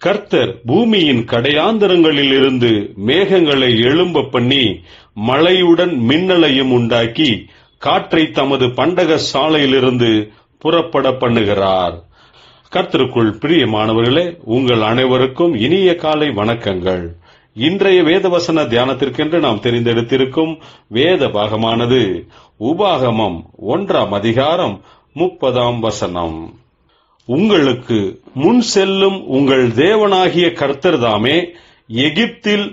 கர்த்தர் பூமியின் கடையாந்தரங்களிலிருந்து மேகங்களை எழும்ப பண்ணி மழையுடன் மின்னலையும் உண்டாக்கி காற்றை தமது பண்டக சாலையிலிருந்து புறப்பட பண்ணுகிறார். கர்த்தருக்குள் பிரியமானவர்களே, உங்கள் அனைவருக்கும் இனிய காலை வணக்கங்கள். இன்றைய வேதவசன தியானத்திற்கென்று நாம் தெரிந்தெடுத்திருக்கும் வேத பாகமானது உபாகமம் 1ஆம் அதிகாரம் 30ஆம் வசனம். உங்களுக்கு முன் செல்லும் உங்கள் தேவனாகிய கர்த்தர் தாமே எகிப்தில்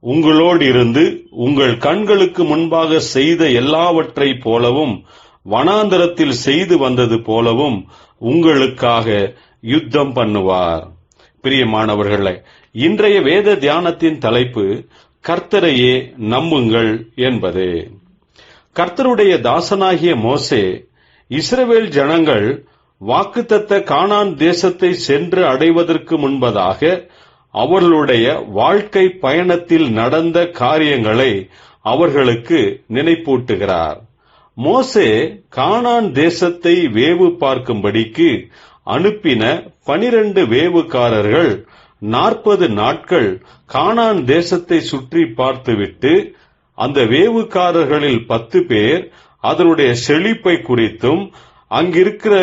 உங்களோடிருந்து உங்கள் கண்களுக்கு முன்பாக செய்த எல்லாவற்றை போலவும் வனாந்தரத்தில் செய்து வந்தது போலவும் உங்களுக்காக யுத்தம் பண்ணுவார். பிரியமானவர்களே, இன்றைய வேத தியானத்தின் தலைப்பு கர்த்தரையே நம்புங்கள் என்பது. கர்த்தருடைய தாசனாகிய மோசே இஸ்ரவேல் ஜனங்கள் வாக்குத்தத்த கானான் தேசத்தை சென்று அடைவதற்கு முன்பதாக அவர்களுடைய வாழ்க்கை பயணத்தில் நடந்த காரியங்களை அவர்களுக்கு நினைப்பூட்டுகிறார். மோசே கானான் தேசத்தை வேவு பார்க்கும்படிக்கு அனுப்பின 12 வேவுக்காரர்கள் 40 நாட்கள் கானான் தேசத்தை சுற்றி பார்த்துவிட்டு அந்த வேவுக்காரர்களில் 10 பேர் அதனுடைய செழிப்பை குறித்தும் அங்கிருக்கிற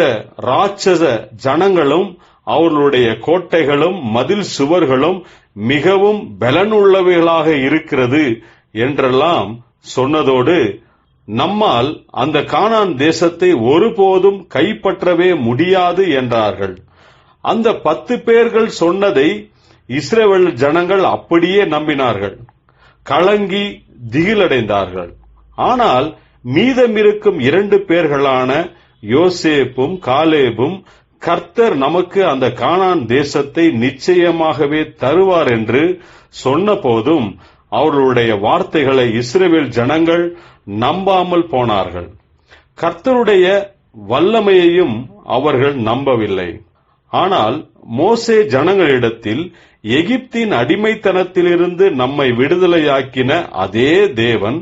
ராட்சத ஜனங்களும் அவர்களுடைய கோட்டைகளும் மதில் சுவர்களும் மிகவும் பலனுள்ளவைகளாக இருக்கிறது என்றெல்லாம் சொன்னதோடு நம்மால் அந்த கானான் தேசத்தை ஒருபோதும் கைப்பற்றவே முடியாது என்றார்கள். அந்த 10 பேர்கள் சொன்னதை இஸ்ரவேல் ஜனங்கள் அப்படியே நம்பினார்கள், கலங்கி திகிலடைந்தார்கள். ஆனால் மீதமிருக்கும் 2 பேர்களான யோசேப்பும் காலேபும் கர்த்தர் நமக்கு அந்த கானான் தேசத்தை நிச்சயமாகவே தருவார் என்று சொன்ன போதும் அவர்களுடைய வார்த்தைகளை இஸ்ரவேல் ஜனங்கள் நம்பாமல் போனார்கள். கர்த்தருடைய வல்லமையையும் அவர்கள் நம்பவில்லை. ஆனால் மோசே ஜனங்களிடத்தில் எகிப்தின் அடிமைத்தனத்திலிருந்து நம்மை விடுதலையாக்கின அதே தேவன்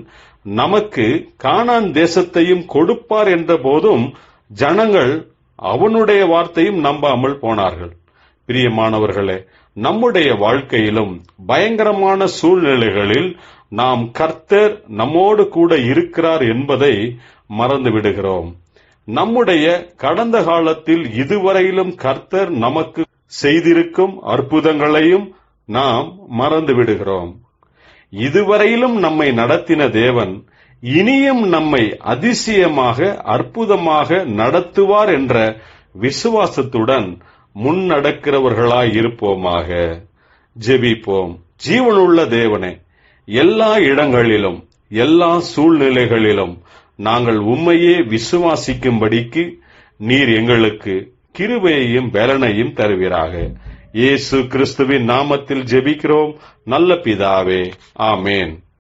நமக்கு கானான் தேசத்தையும் கொடுப்பார் என்ற போதும் ஜனங்கள் அவனுடைய வார்த்தையும் நம்பாமல் போனார்கள். பிரியமானவர்களே, நம்முடைய வாழ்க்கையிலும் பயங்கரமான சூழ்நிலைகளில் நாம் கர்த்தர் நம்மோடு கூட இருக்கிறார் என்பதை மறந்து விடுகிறோம். நம்முடைய கடந்த காலத்தில் இதுவரையிலும் கர்த்தர் நமக்கு செய்திருக்கும் அற்புதங்களையும் நாம் மறந்து விடுகிறோம். இதுவரையிலும் நம்மை நடத்தின தேவன் இனியும் நம்மை அதிசயமாக அற்புதமாக நடத்துவார் என்ற விசுவாசத்துடன் முன்னடக்கிறவர்களாய் இருப்போமாக. ஜெபிப்போம். ஜீவனுள்ள தேவனே, எல்லா இடங்களிலும் எல்லா சூழ்நிலைகளிலும் நாங்கள் உம்மையே விசுவாசிக்கும்படிக்கு நீர் எங்களுக்கு கிருபையையும் பலனையும் தருவீராக. இயேசு கிறிஸ்துவின் நாமத்தில் ஜெபிக்கிறோம் நல்ல பிதாவே, ஆமேன்.